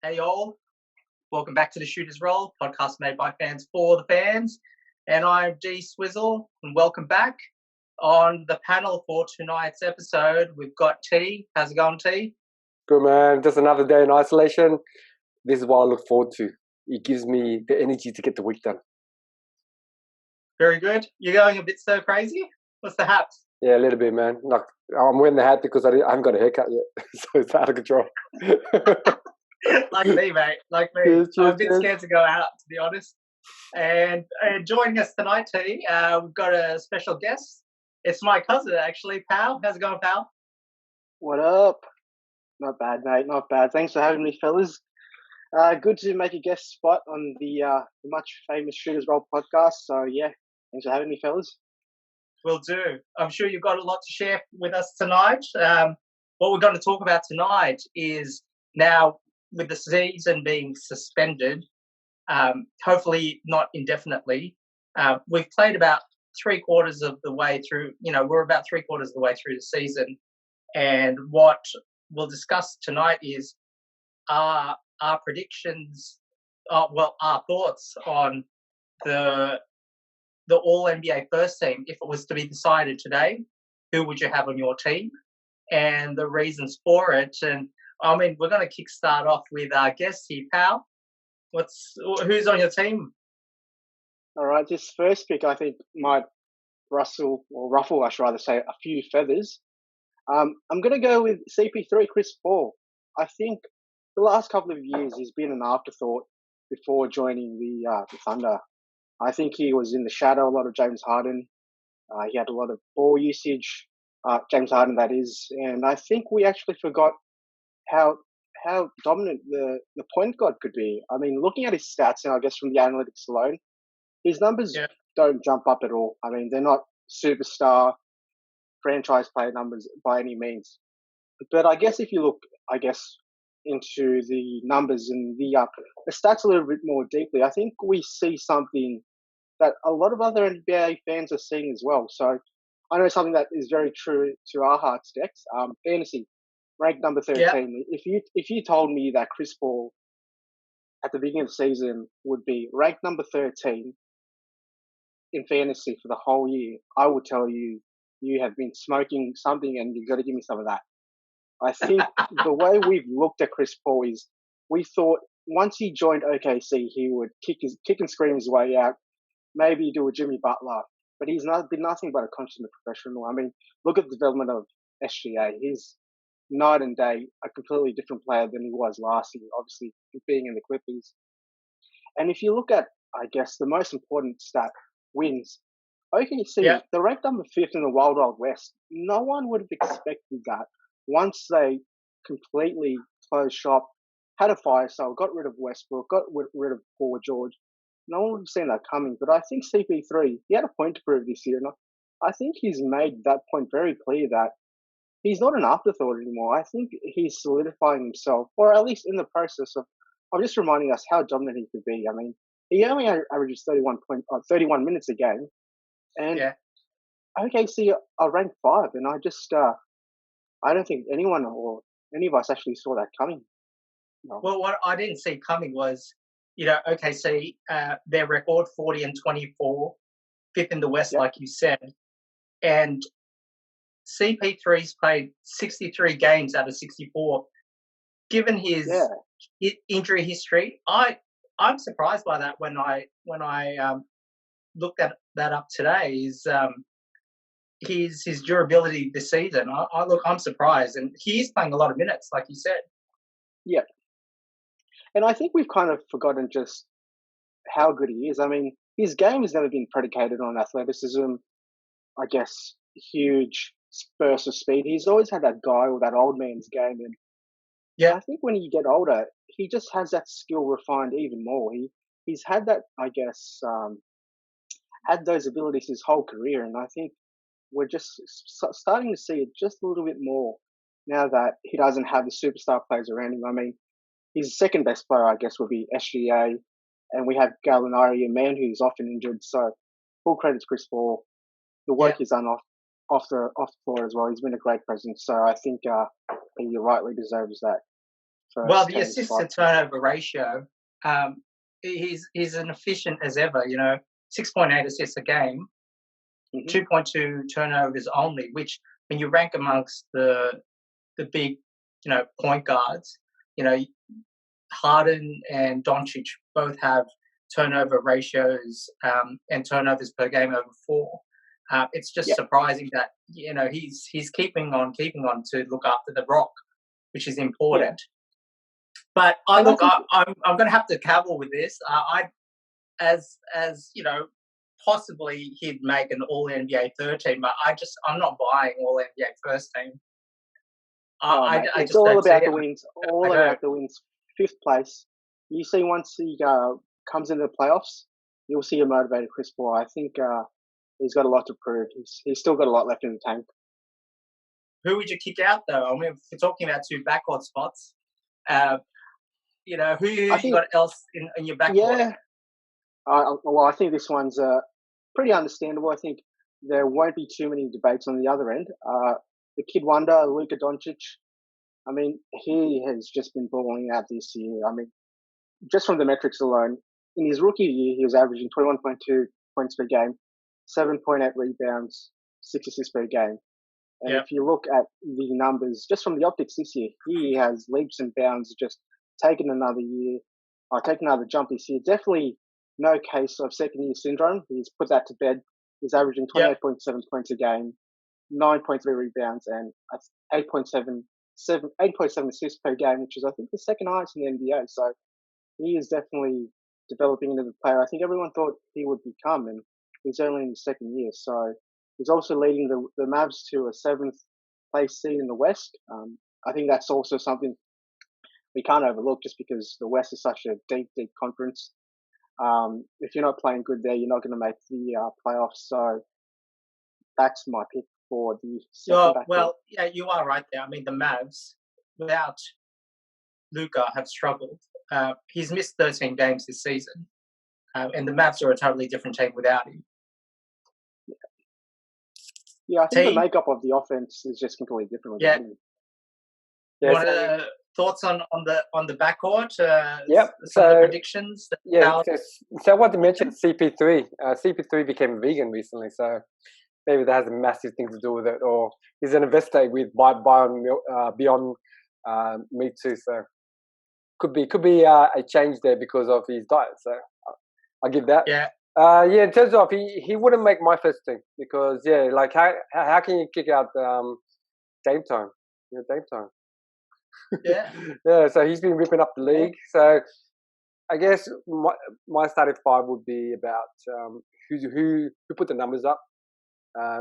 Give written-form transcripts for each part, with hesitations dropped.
Hey all, welcome back to the Shooters Roll, podcast made by fans for the fans. And I'm D-Swizzle, and welcome back. On the panel for tonight's episode, we've got T. How's it going, T? Good, man. Just another day in isolation. This is what I look forward to. It gives me the energy to get the week done. Very good. You're going a bit so crazy? What's the haps? Yeah, a little bit, man. Like, I'm wearing the hat because I haven't got a haircut yet, so it's out of control. Like me, mate. Like me. I'm a bit scared to go out, to be honest. And joining us tonight, T, we've got a special guest. It's my cousin, actually, Pal. How's it going, Pal? What up? Not bad, mate. Not bad. Thanks for having me, fellas. Good to make a guest spot on the much famous Shooters Roll podcast. So, yeah, thanks for having me, fellas. Will do. I'm sure you've got a lot to share with us tonight. What we're going to talk about tonight is now, with the season being suspended, hopefully not indefinitely, we've played about 3/4 of the way through. We're about 3/4 of the way through the season. And what we'll discuss tonight is our predictions, our thoughts on the All-NBA first team. If it was to be decided today, who would you have on your team and the reasons for it? And I mean, we're going to kickstart off with our guest here, Pal. Who's on your team? All right, this first pick I think might ruffle, I should rather say, a few feathers. I'm going to go with CP3, Chris Paul. I think the last couple of years he's been an afterthought before joining the Thunder. I think he was in the shadow a lot of James Harden. He had a lot of ball usage, James Harden that is, and I think we actually forgot how dominant the point guard could be. I mean, looking at his stats now, I guess from the analytics alone, his numbers don't jump up at all. I mean, they're not superstar franchise player numbers by any means. But I guess if you look, into the numbers and the stats a little bit more deeply, I think we see something that a lot of other NBA fans are seeing as well. So I know something that is very true to our hearts, Dex. Fantasy, ranked number 13. Yeah. If you told me that Chris Paul at the beginning of the season would be ranked number 13 in fantasy for the whole year, I would tell you have been smoking something and you've got to give me some of that. I think the way we've looked at Chris Paul is we thought once he joined OKC, he would kick and scream his way out, maybe do a Jimmy Butler, but he's been nothing but a consummate professional. I mean, look at the development of SGA. He's night and day a completely different player than he was last year, obviously being in the Clippers. And if you look at, I guess, the most important stat, wins, OKC, they're ranked number 5th in the Wild Wild West. No one would have expected that. Once they completely closed shop, had a fire sale, got rid of Westbrook, got rid of Paul George, no one would have seen that coming. But I think CP3, he had a point to prove this year. And I think he's made that point very clear that he's not an afterthought anymore. I think he's solidifying himself, or at least in the process of just reminding us how dominant he could be. I mean, he only averages 31 minutes a game. And OKC are ranked 5. And I don't think anyone or any of us actually saw that coming. No. Well, what I didn't see coming was, OKC, their record 40-24, 5th in the West, like you said, and CP3's played 63 games out of 64. Given his injury history, I'm surprised by that when I looked at that up today. Is his durability this season. I'm surprised, and he is playing a lot of minutes, like you said. Yeah, and I think we've kind of forgotten just how good he is. I mean, his game has never been predicated on athleticism. I guess huge bursts of speed. He's always had that guy or that old man's game, and I think when you get older, he just has that skill refined even more. He's had that, I guess, had those abilities his whole career, and I think we're just starting to see it just a little bit more now that he doesn't have the superstar players around him. I mean, his second best player, I guess, would be SGA, and we have Gallinari, a man who's often injured. So, full credit to Chris Paul. The work he's done off the floor as well. He's been a great presence. So I think he rightly deserves that. Well, the assist to turnover ratio, he's as efficient as ever. 6.8 assists a game, 2.2 turnovers only. Which, when you rank amongst the big, point guards, Harden and Doncic both have turnover ratios and turnovers per game over 4. It's just surprising that he's keeping on to look after the rock, which is important. Yeah. But I'm going to have to cavil with this. Possibly he'd make an All NBA third team, but I'm not buying All NBA first team. It's all about the wins. All about the wins. 5th place. You see, once he comes into the playoffs, you'll see a motivated Chris Paul. I think he's got a lot to prove. He's still got a lot left in the tank. Who would you kick out, though? I mean, if we're talking about 2 backcourt spots, who you got else in your backcourt? Yeah. Well, I think this one's pretty understandable. I think there won't be too many debates on the other end. The kid wonder, Luka Doncic. I mean, he has just been balling out this year. I mean, just from the metrics alone, in his rookie year, he was averaging 21.2 points per game, 7.8 rebounds, 6 assists per game. And if you look at the numbers, just from the optics this year, he has leaps and bounds, just taken another jump this year. Definitely no case of second-year syndrome. He's put that to bed. He's averaging 28.7 points a game, 9.3 rebounds, and 8.7 assists per game, which is, I think, the second highest in the NBA. So he is definitely developing into the player I think everyone thought he would become, and he's only in his second year. So he's also leading the Mavs to a 7th place seed in the West. I think that's also something we can't overlook, just because the West is such a deep, deep conference. If you're not playing good there, you're not going to make the playoffs. So that's my pick for the second backcourt. Well, yeah, you are right there. I mean, the Mavs, without Luka, have struggled. He's missed 13 games this season, and the Mavs are a totally different team without him. Yeah, I think the makeup of the offense is just completely different with him. Yeah. Thoughts on the backcourt? Some of the predictions. So what you mentioned, CP3. CP3 became vegan recently, so maybe that has a massive thing to do with it. Or he's an investor with Beyond Meat too. So could be a change there because of his diet. So I'll give that. Yeah. In terms of he wouldn't make my first team because like how can you kick out Dame Time? Dame Time. Yeah. So he's been ripping up the league. So I guess my starting 5 would be about who put the numbers up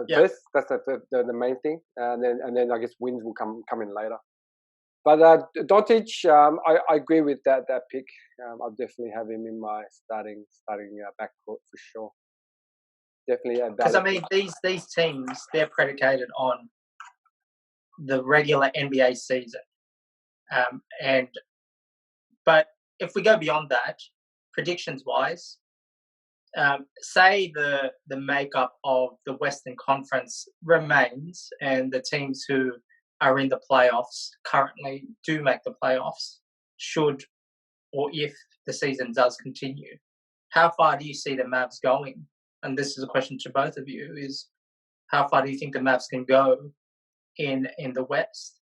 first. That's the main thing, and then I guess wins will come in later. But Doncic, I agree with that pick. I'll definitely have him in my starting backcourt for sure. Definitely because I mean these teams, they're predicated on the regular NBA season. But if we go beyond that, predictions wise, say the makeup of the Western Conference remains, and the teams who are in the playoffs currently do make the playoffs, should or if the season does continue. How far do you see the Mavs going? And this is a question to both of you: is how far do you think the Mavs can go in the West?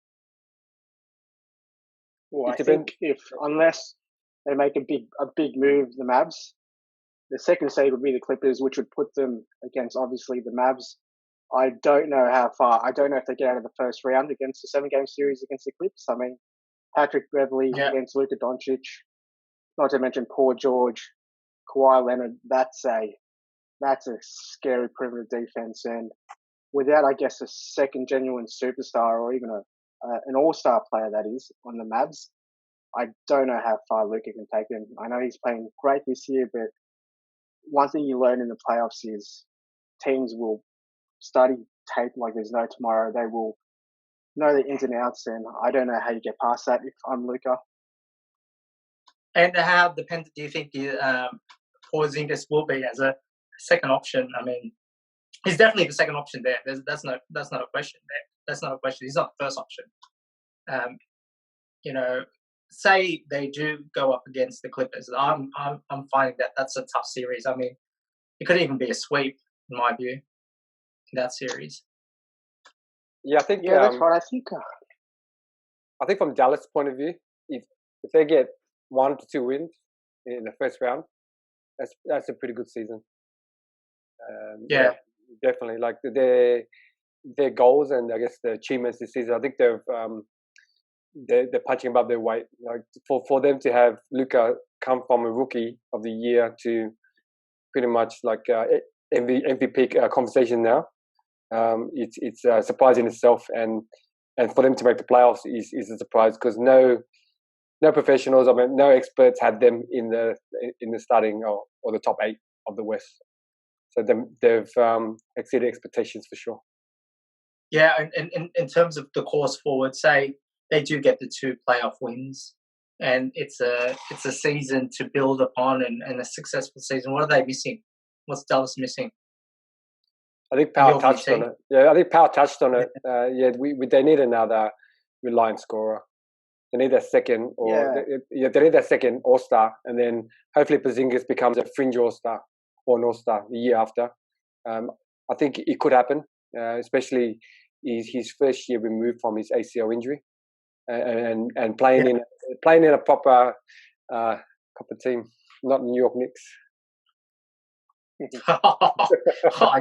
Well, I think unless they make a big move, the Mavs, the second seed would be the Clippers, which would put them against obviously the Mavs. I don't know how far. I don't know if they get out of the first round against the 7-game series against the Clips. I mean, Patrick Beverley against Luka Doncic, not to mention Paul George, Kawhi Leonard. That's a scary perimeter defense, and without, I guess, a second genuine superstar or even an all-star player, that is, on the Mavs, I don't know how far Luka can take them. I know he's playing great this year, but one thing you learn in the playoffs is teams will study tape like there's no tomorrow. They will know the ins and outs, and I don't know how you get past that if I'm Luka. And how dependent do you think Porzingis will be as a second option? I mean, he's definitely the second option there. That's not a question there. That's not a question. He's not the first option. say they do go up against the Clippers, I'm finding that that's a tough series. I mean, it could even be a sweep in my view in that series. Yeah, I think. Yeah, that's right. I think from Dallas' point of view, if they get 1 to 2 wins in the first round, that's a pretty good season. Yeah, definitely. Like their goals and I guess the achievements this season, I think they're punching above their weight. Like for them to have Luka come from a rookie of the year to pretty much like MVP conversation now, it's a surprise in itself, and for them to make the playoffs is a surprise because no professionals, I mean, no experts had them in the starting or the top 8 of the West. So they've exceeded expectations for sure. Yeah, and in terms of the course forward, say they do get the 2 playoff wins, and it's a season to build upon and a successful season. What are they missing? What's Dallas missing? I think Power touched on it. Yeah, I think Power touched on it. They need another reliant scorer. They need a second, they need a second All-Star, and then hopefully Porzingis becomes a fringe All-Star or an All-Star the year after. I think it could happen, especially his first year removed from his ACL injury, and playing in a proper team, not New York Knicks.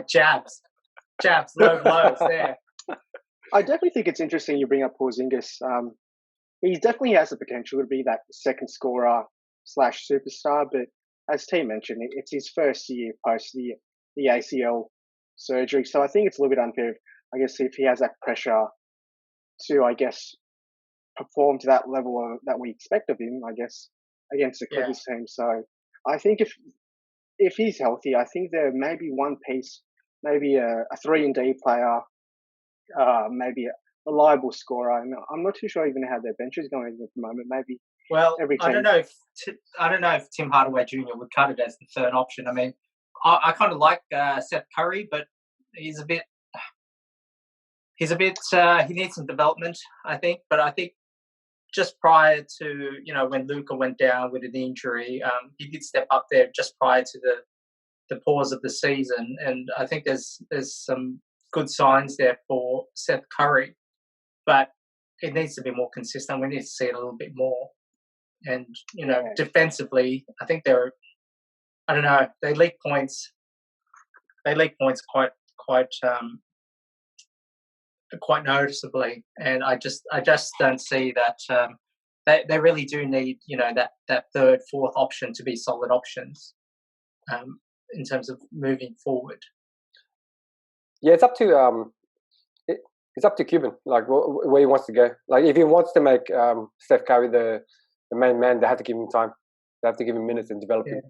Jabs, low blows there. I definitely think it's interesting you bring up Porzingis. He definitely has the potential to be that second scorer / superstar, but as T mentioned, it's his first year post the ACL surgery, so I think it's a little bit unfair, I guess, if he has that pressure to, I guess, perform to that level that we expect of him, I guess, against the Clippers team. So I think if he's healthy, I think there may be one piece, maybe a 3-and-D player, maybe a reliable scorer. And I'm not too sure even how their bench is going at the moment. Maybe I don't know if Tim Hardaway Jr. would cut it as the third option. I mean, I kind of like Seth Curry, but he's a bit he needs some development, I think. But I think just prior to, when Luka went down with an injury, he did step up there just prior to the pause of the season, and I think there's some good signs there for Seth Curry, but it needs to be more consistent. We need to see it a little bit more, and defensively, I think they leak points. They leak points quite noticeably, and I just don't see that they really do need that third, fourth option to be solid options in terms of moving forward. Yeah, it's up to Cuban, like where he wants to go. Like if he wants to make Steph Curry the main man, they have to give him time. They have to give him minutes and develop him.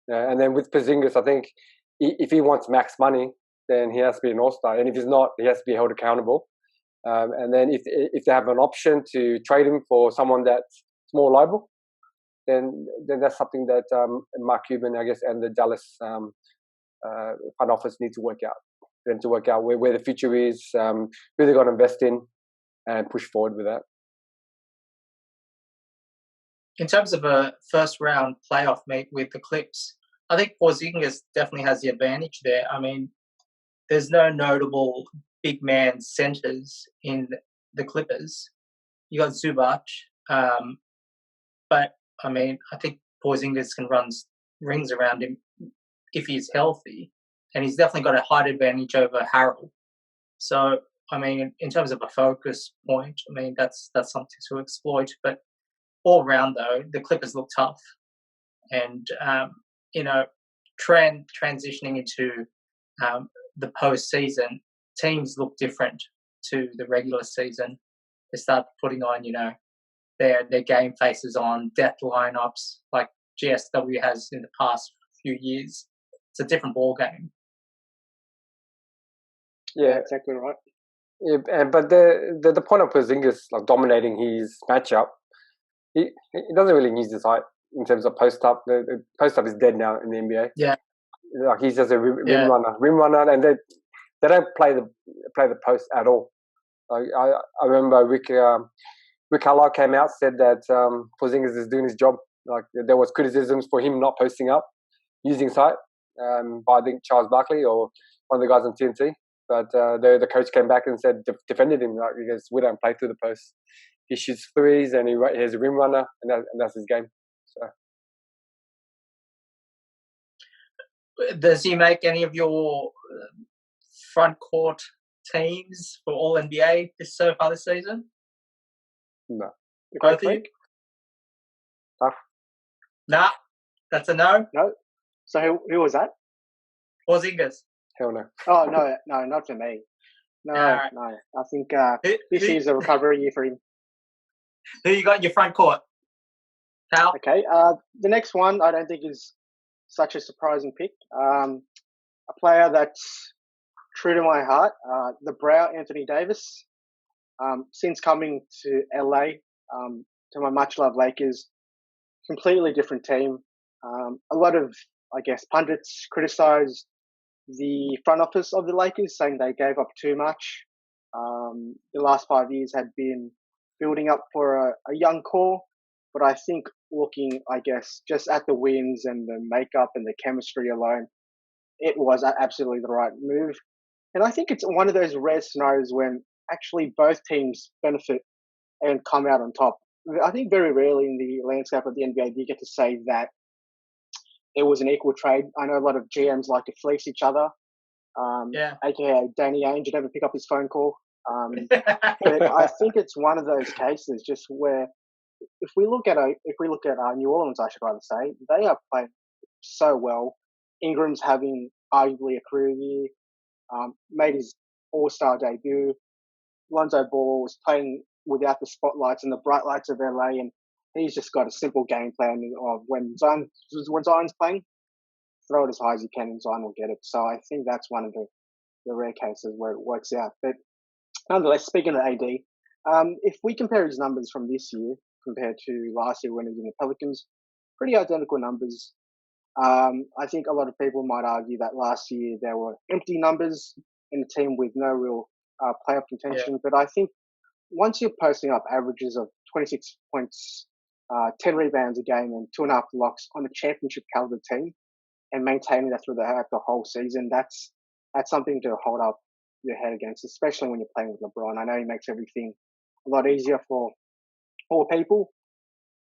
And then with Porzingis, I think if he wants max money, then he has to be an All-Star. And if he's not, he has to be held accountable. And then if they have an option to trade him for someone that's more liable, then that's something that Mark Cuban, I guess, and the Dallas front office need to work out. For them to work out where the future is, who they're going to invest in, and push forward with that. In terms of a first-round playoff meet with the Clips, I think Porzingis definitely has the advantage there. I mean, there's no notable big man centers in the Clippers. You got Zubac, but I mean, I think Porzingis can run rings around him if he's healthy, and he's definitely got a height advantage over Harrell. So, I mean, in terms of a focus point, I mean, that's something to exploit. But all round, though, the Clippers look tough, and transitioning into the postseason, teams look different to the regular season. They start putting on, their game faces on, death lineups like GSW has in the past few years. It's a different ball game. Yeah, exactly right. Yeah, but the point of Porzingis like dominating his matchup, he doesn't really use his height in terms of post up. The post up is dead now in the NBA. Yeah, like he's just a rim runner, and they don't play the post at all. Like I remember Rick Rick Carlisle came out, said that Porzingis is doing his job. Like there was criticisms for him not posting up using site by I think Charles Barkley or one of the guys on TNT. But the coach came back and said defended him. Like he goes, we don't play through the post. He shoots threes and he's a rim runner, and that's his game. So. Does he make any of your front court teams for All NBA so far this season? No. Both of you? Tough. Nah, that's a no. No. So who was that? Porzingis. Hell no. Oh no, not for me. No. I think this year's a recovery year for him. Who you got in your front court, pal? Okay. The next one I don't think is such a surprising pick. A player that's true to my heart, the Brow Anthony Davis. Since coming to LA, to my much loved Lakers, completely different team. A lot of, I guess, pundits criticized the front office of the Lakers, saying they gave up too much. The last 5 years had been building up for a young core, but I think looking, I guess, just at the wins and the makeup and the chemistry alone, it was absolutely the right move. And I think it's one of those rare scenarios when actually both teams benefit and come out on top. I think very rarely in the landscape of the NBA do you get to say that it was an equal trade. I know a lot of GMs like to fleece each other, aka Danny Ainge would never pick up his phone call. But I think it's one of those cases just where if we look at New Orleans, I should rather say, they are playing so well. Ingram's having arguably a career year, made his All-Star debut. Lonzo Ball was playing without the spotlights and the bright lights of LA, and he's just got a simple game plan of when Zion's playing, throw it as high as you can and Zion will get it. So I think that's one of the rare cases where it works out. But nonetheless, speaking of AD, if we compare his numbers from this year compared to last year when he was in the Pelicans, pretty identical numbers. I think a lot of people might argue that last year there were empty numbers in a team with no real playoff contention. But I think once you're posting up averages of 26 points, 10 rebounds a game and 2.5 blocks on a championship caliber team and maintaining that through the whole season, that's something to hold up your head against, especially when you're playing with LeBron. I know he makes everything a lot easier for all people,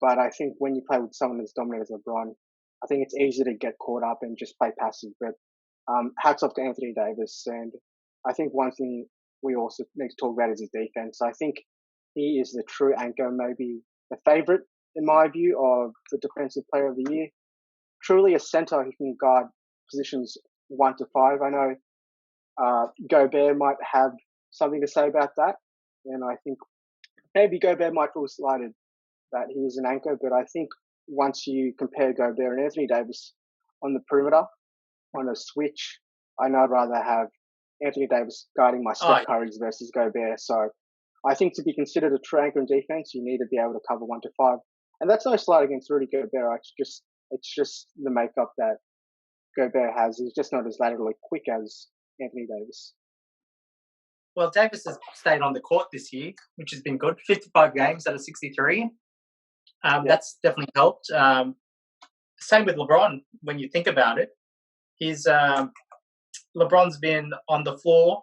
but I think when you play with someone as dominant as LeBron, I think it's easy to get caught up and just play passive. But hats off to Anthony Davis. And I think one thing we also need to talk about is his defense. I think he is the true anchor, maybe the favorite, in my view, of the defensive player of the year. Truly a center who can guard positions 1 to 5. I know Gobert might have something to say about that. And I think maybe Gobert might feel slighted that he is an anchor. But I think once you compare Gobert and Anthony Davis on the perimeter, on a switch, I know I'd rather have Anthony Davis guarding my Steph Curry's versus Gobert. So I think to be considered a true anchor in defense, you need to be able to cover 1 to 5. And that's no slight against Rudy Gobert. It's just the makeup that Gobert has. He's just not as laterally quick as Anthony Davis. Well, Davis has stayed on the court this year, which has been good. 55 games out of 63. That's definitely helped. Same with LeBron. When you think about it, LeBron's been on the floor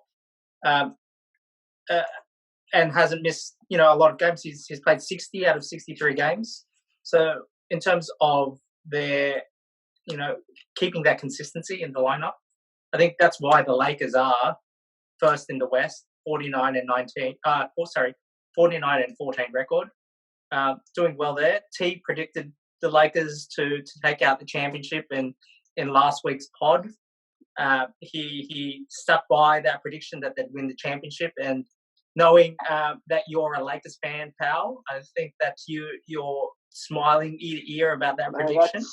and hasn't missed a lot of games. He's played 60 out of 63 games. So in terms of their keeping that consistency in the lineup, I think that's why the Lakers are first in the West, 49 and 14 record. Doing well there. T predicted the Lakers to take out the championship in last week's pod. He stuck by that prediction that they'd win the championship, and knowing that you're a Lakers fan, pal, I think that you're smiling ear to ear about that prediction.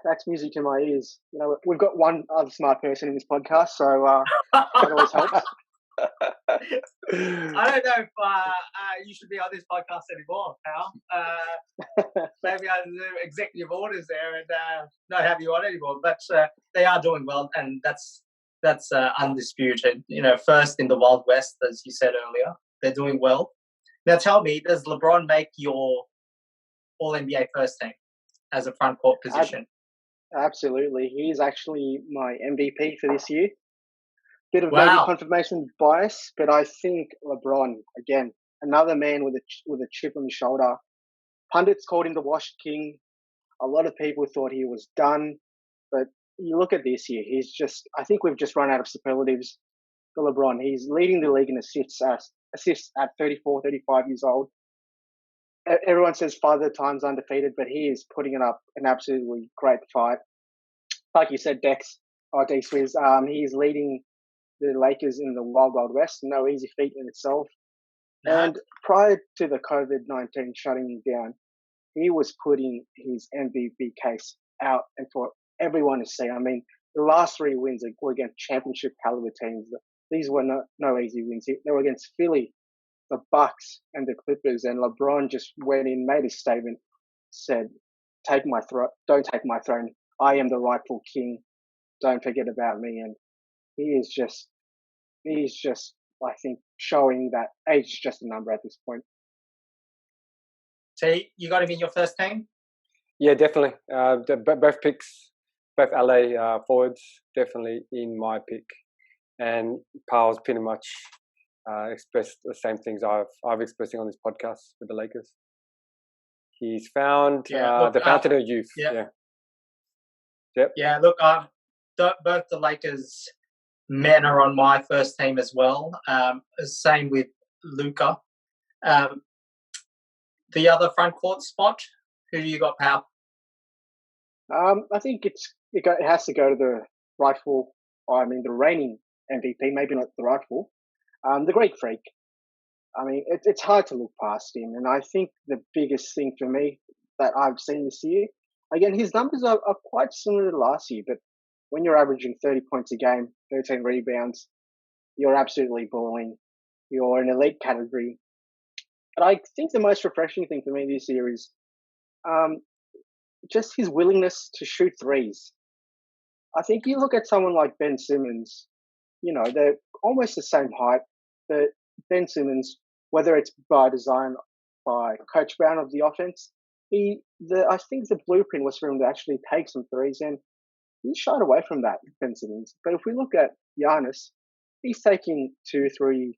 That's music to my ears. We've got one other smart person in this podcast, so that always helps. I don't know if you should be on this podcast anymore, pal. Maybe I do executive orders there and not have you on anymore. But they are doing well, and that's undisputed. First in the Wild West, as you said earlier, they're doing well. Now tell me, does LeBron make your All-NBA first team as a front court position? Absolutely. He's actually my MVP for this year. Bit of maybe Wow. confirmation bias, but I think LeBron, again, another man with a chip on his shoulder. Pundits called him the Wash King. A lot of people thought he was done, but you look at this year, I think we've just run out of superlatives for LeBron. He's leading the league in assists at 34, 35 years old. Everyone says father times undefeated, but he is putting it up an absolutely great fight. Like you said, D-Swizz, he's leading the Lakers in the Wild Wild West. No easy feat in itself. No. And prior to the COVID-19 shutting him down, he was putting his MVP case out and for everyone to see. I mean, the last 3 wins were against championship caliber teams. These were no easy wins. They were against Philly, the Bucks, and the Clippers. And LeBron just went in, made his statement, said, don't take my throne. I am the rightful king. Don't forget about me. And he's just, I think, showing that age is just a number at this point. T, you got him in your first team? Yeah, definitely. Both picks, both LA forwards, definitely in my pick. And Paul's pretty much expressed the same things I've expressing on this podcast with the Lakers. He's found the fountain of youth. Yeah. Yep. Yeah, look, both the Lakers men are on my first team as well. Same with Luka. The other front court spot, who do you got, pal? I think it has to go to the reigning MVP, maybe not the rightful, the Greek Freak. I mean, it's hard to look past him. And I think the biggest thing for me that I've seen this year, again, his numbers are quite similar to last year, but when you're averaging 30 points a game, 13 rebounds, you're absolutely balling. You're an elite category. But I think the most refreshing thing for me this year is just his willingness to shoot threes. I think you look at someone like Ben Simmons, they're almost the same height, but Ben Simmons, whether it's by design, by Coach Brown of the offense, I think the blueprint was for him to actually take some threes, and he shied away from that, Ben Simmons. But if we look at Giannis, he's taking 2-3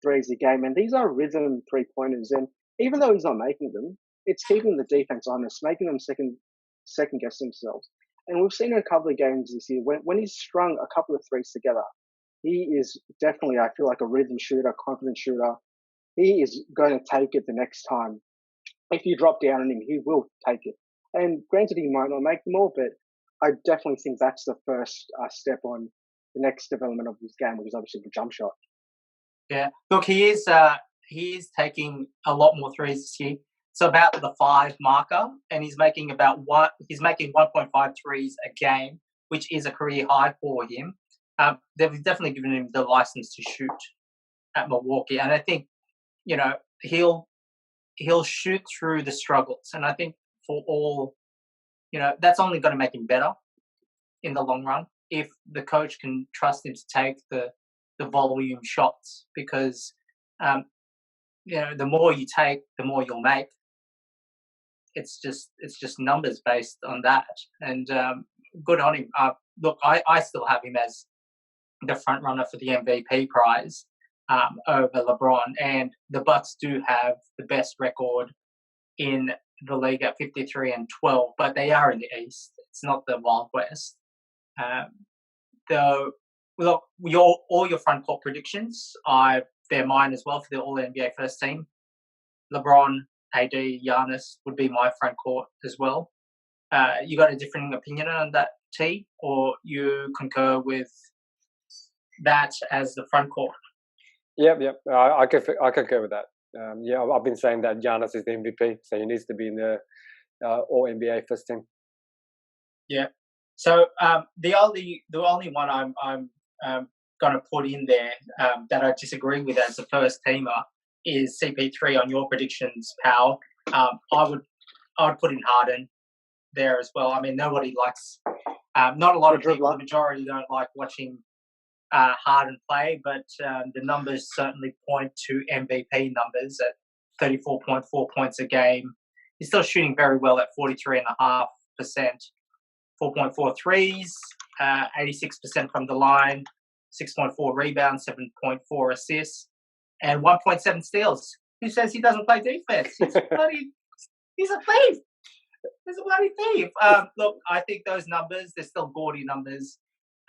threes a game, and these are rhythm 3-pointers. And even though he's not making them, it's keeping the defense honest, making them second guess themselves. And we've seen in a couple of games this year when he's strung a couple of threes together, he is definitely, I feel like, a rhythm shooter, confident shooter. He is going to take it the next time. If you drop down on him, he will take it. And granted, he might not make them all, but I definitely think that's the first step on the next development of his game, which is obviously the jump shot. Yeah, look, he is taking a lot more threes this year. So about the 5 marker, and he's making 1.5 threes a game, which is a career high for him. They've definitely given him the license to shoot at Milwaukee, and I think he'll shoot through the struggles. And I think for all, that's only going to make him better in the long run if the coach can trust him to take the volume shots, because the more you take, the more you'll make. It's just numbers based on that, and good on him. Look, I still have him as the front runner for the MVP prize over LeBron, and the Bucks do have the best record in the league at 53-12, but they are in the East. It's not the Wild West. Look, all your front court predictions, they're mine as well for the All-NBA first team. LeBron, AD, Giannis would be my front court as well. You got a different opinion on that, T, or you concur with that as the front court? Yep. I concur with that. I've been saying that Giannis is the MVP, so he needs to be in the All-NBA first team. Yeah. So the only one I'm going to put in there that I disagree with as a first teamer is CP3 on your predictions, pal. I would put in Harden there as well. I mean, nobody likes. Not a lot of people. The majority don't like watching Harden play, but the numbers certainly point to MVP numbers at 34.4 points a game. He's still shooting very well at 43.5%, 4.4 threes, 86% from the line, 6.4 rebounds, 7.4 assists, and 1.7 steals. Who says he doesn't play defense? He's a thief. He's a bloody thief. Look, I think those numbers, they're still gaudy numbers.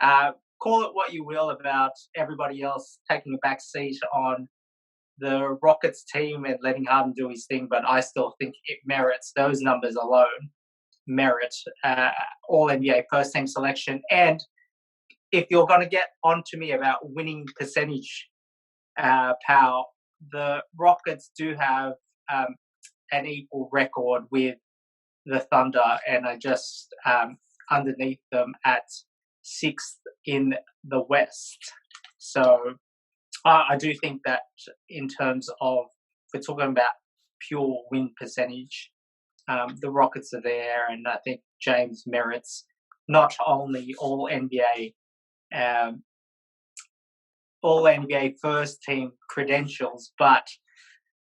Call it what you will about everybody else taking a back seat on the Rockets team and letting Harden do his thing, but I still think it merits, those numbers alone merit All-NBA first-team selection. And if you're going to get onto me about winning percentage, Pal, the Rockets do have an equal record with the Thunder, and are just underneath them at 6th in the West. So I do think that in terms of, if we're talking about pure win percentage, the Rockets are there, and I think James merits not only All-NBA first team credentials, but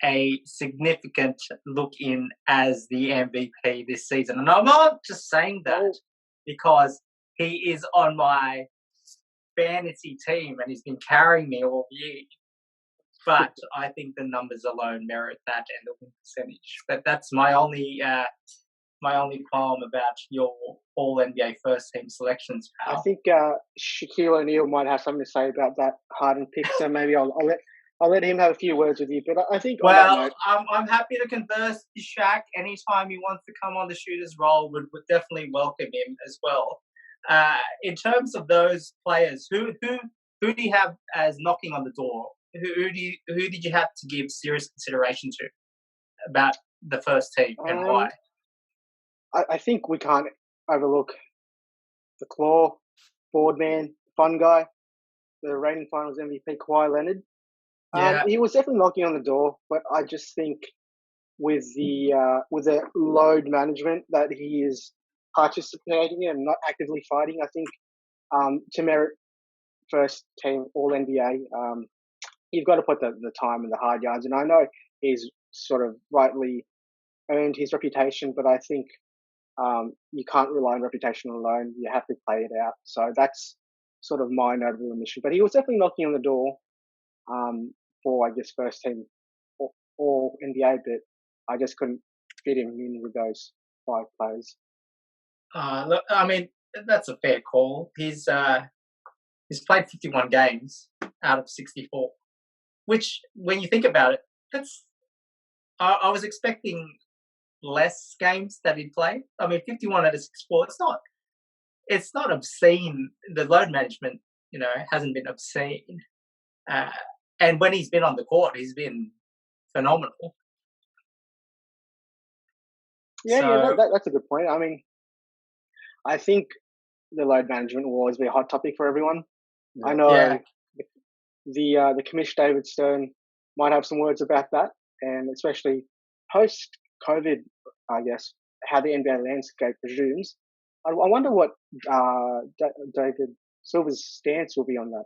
a significant look in as the MVP this season. And I'm not just saying that because he is on my fantasy team and he's been carrying me all year. But I think the numbers alone merit that and the win percentage. But that's my only qualm about your All-NBA first-team selections, pal. I think Shaquille O'Neal might have something to say about that Harden pick, so maybe I'll let him have a few words with you. But I think I'm happy to converse with Shaq anytime he wants to come on the Shooters Roll. Would definitely welcome him as well. In terms of those players, who do you have as knocking on the door? Who did you have to give serious consideration to about the first team and why? I think we can't overlook the Claw, Boardman, fun guy, the reigning Finals MVP, Kawhi Leonard. He was definitely knocking on the door, but I just think with the load management that he is participating in and not actively fighting, I think to merit first team All-NBA, you've got to put the time and the hard yards. And I know he's sort of rightly earned his reputation, but I think you can't rely on reputation alone. You have to play it out. So that's sort of my notable omission. But he was definitely knocking on the door for, I guess, first team all NBA, but I just couldn't fit him in with those 5 players. Look, I mean, that's a fair call. He's played 51 games out of 64, which, when you think about it, I was expecting less games that he'd play. I mean, 51 out of 64, it's not obscene. The load management, hasn't been obscene. And when he's been on the court, he's been phenomenal. Yeah, that's a good point. I mean, I think the load management will always be a hot topic for everyone. Yeah. I know the Commissioner David Stern might have some words about that, and especially post-COVID, I guess, how the NBA landscape resumes. I wonder what David Silver's stance will be on that.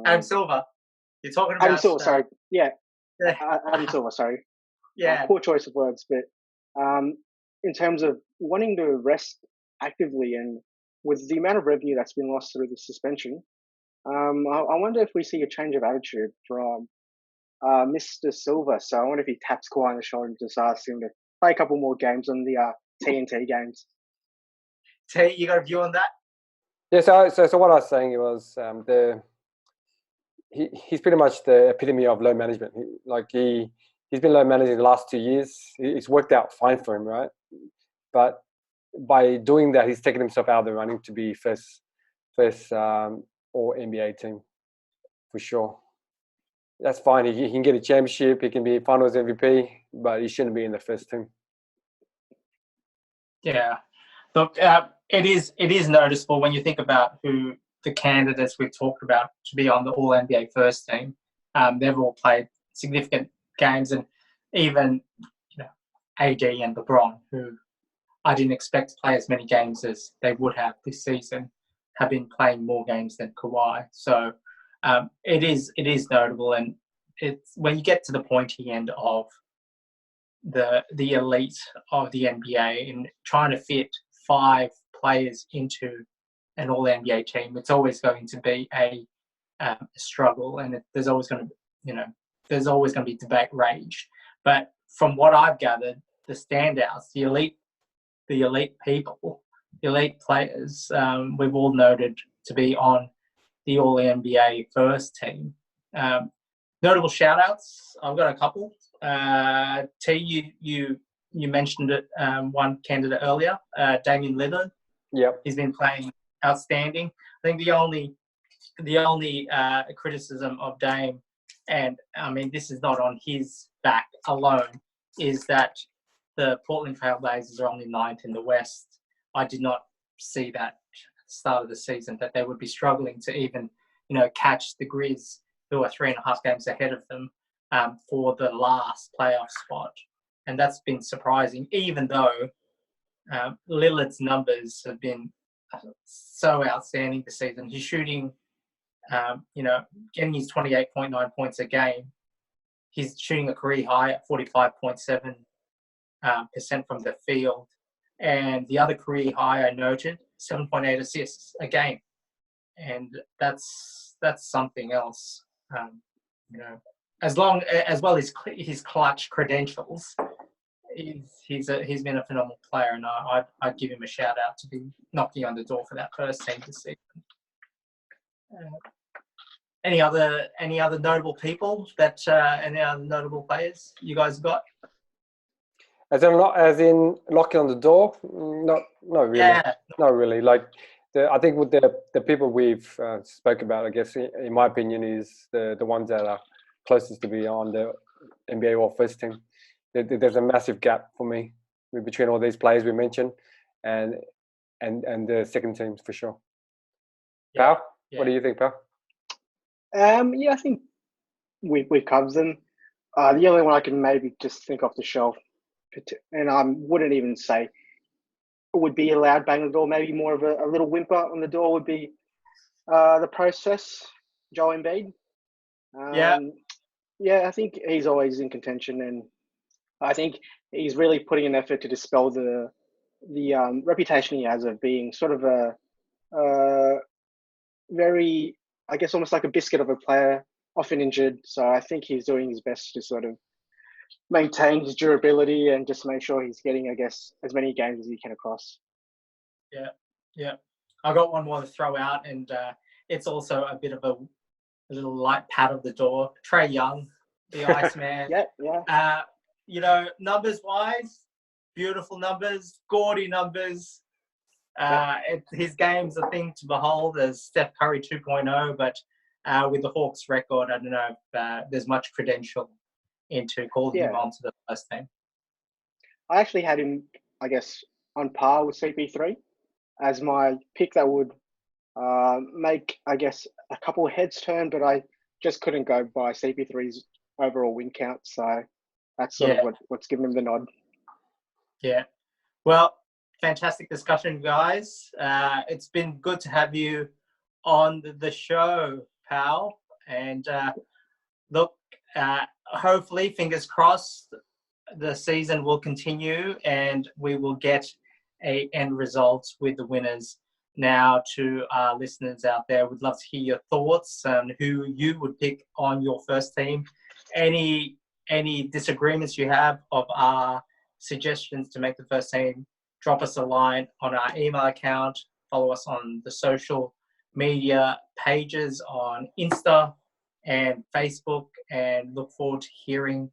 Adam Silver. You're talking about... Adam Silver, sorry. Yeah. Adam Silver, sorry. Yeah. Poor choice of words, but in terms of wanting to rest actively and with the amount of revenue that's been lost through the suspension, I wonder if we see a change of attitude from Mr. Silver. So I wonder if he taps Kawhi on the shoulder and just asks him to play a couple more games on the TNT games. T, you got a view on that? Yeah, so what I was saying was he's pretty much the epitome of load management. He's been load managing the last 2 years. It's worked out fine for him, right? But by doing that, he's taken himself out of the running to be first All-NBA team for sure. That's fine. He can get a championship. He can be Finals MVP, but he shouldn't be in the first team. Yeah, look, it is noticeable when you think about who the candidates we've talked about to be on the All-NBA first team. They've all played significant games, and even AD and LeBron, who I didn't expect to play as many games as they would have this season, have been playing more games than Kawhi. So it is notable, and it's when you get to the pointy end of the elite of the NBA, and trying to fit 5 players into an All NBA team, it's always going to be a struggle, and there's always going to be debate rage. But from what I've gathered, the standouts, the elite people, the elite players, we've all noted to be on the All NBA first team. Notable shout-outs, I've got a couple. T, you mentioned it, one candidate earlier, Damian Lillard. Yep. He's been playing outstanding. I think the only criticism of Dame, and I mean this is not on his back alone, is that the Portland Trail Blazers are only 9th in the West. I did not see that at the start of the season, that they would be struggling to even, catch the Grizz, who are 3.5 games ahead of them, for the last playoff spot. And that's been surprising, even though Lillard's numbers have been so outstanding this season. He's shooting, getting his 28.9 points a game. He's shooting a career high at 45.7% from the field. And the other career high I noted, 7.8 assists a game. And that's something else. As well as his clutch credentials, he's been a phenomenal player, and I'd give him a shout out to be knocking on the door for that first team this season. Any other notable people any other notable players you guys got? As in knocking on the door? Not really. Yeah. Not really. Like I think with the people we've spoke about, I guess in my opinion, is the ones that are closest to be on the NBA All First team. There's a massive gap for me between all these players we mentioned and the second teams for sure. Yeah. Pal, what do you think, Pal? I think we've covered them. The only one I can maybe just think off the shelf, and I wouldn't even say it would be a loud bang on the door, maybe more of a little whimper on the door, would be the process, Joel Embiid. I think he's always in contention, and I think he's really putting an effort to dispel the reputation he has of being sort of a very, I guess, almost like a biscuit of a player, often injured. So I think he's doing his best to sort of maintain his durability and just make sure he's getting, I guess, as many games as he can across. Yeah. I got one more to throw out, and it's also a bit of a little light pat of the door. Trae Young, the Iceman. Yeah. Numbers wise, beautiful numbers, gaudy numbers. His game's a thing to behold as Steph Curry 2.0, but with the Hawks record, I don't know if there's much credential into calling him onto the first team. I actually had him, I guess, on par with CP3 as my pick that would make, I guess, a couple of heads turn, but I just couldn't go by CP3's overall win count. So that's sort of what's given him the nod. Yeah. Well, fantastic discussion, guys. It's been good to have you on the show, pal. And look, hopefully, fingers crossed, the season will continue and we will get a end result with the winners. Now, to our listeners out there, we'd love to hear your thoughts on who you would pick on your first team. Any disagreements you have of our suggestions to make the first team, drop us a line on our email account, follow us on the social media pages on Insta and Facebook, and look forward to hearing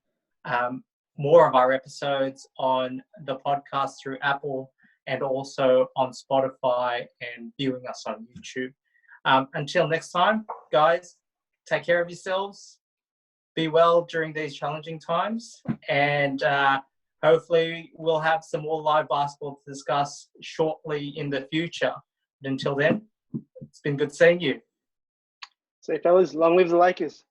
more of our episodes on the podcast through Apple and also on Spotify and viewing us on YouTube. Until next time, guys, take care of yourselves. Be well during these challenging times, and hopefully we'll have some more live basketball to discuss shortly in the future. But until then, it's been good seeing you. So, fellas, long live the Lakers.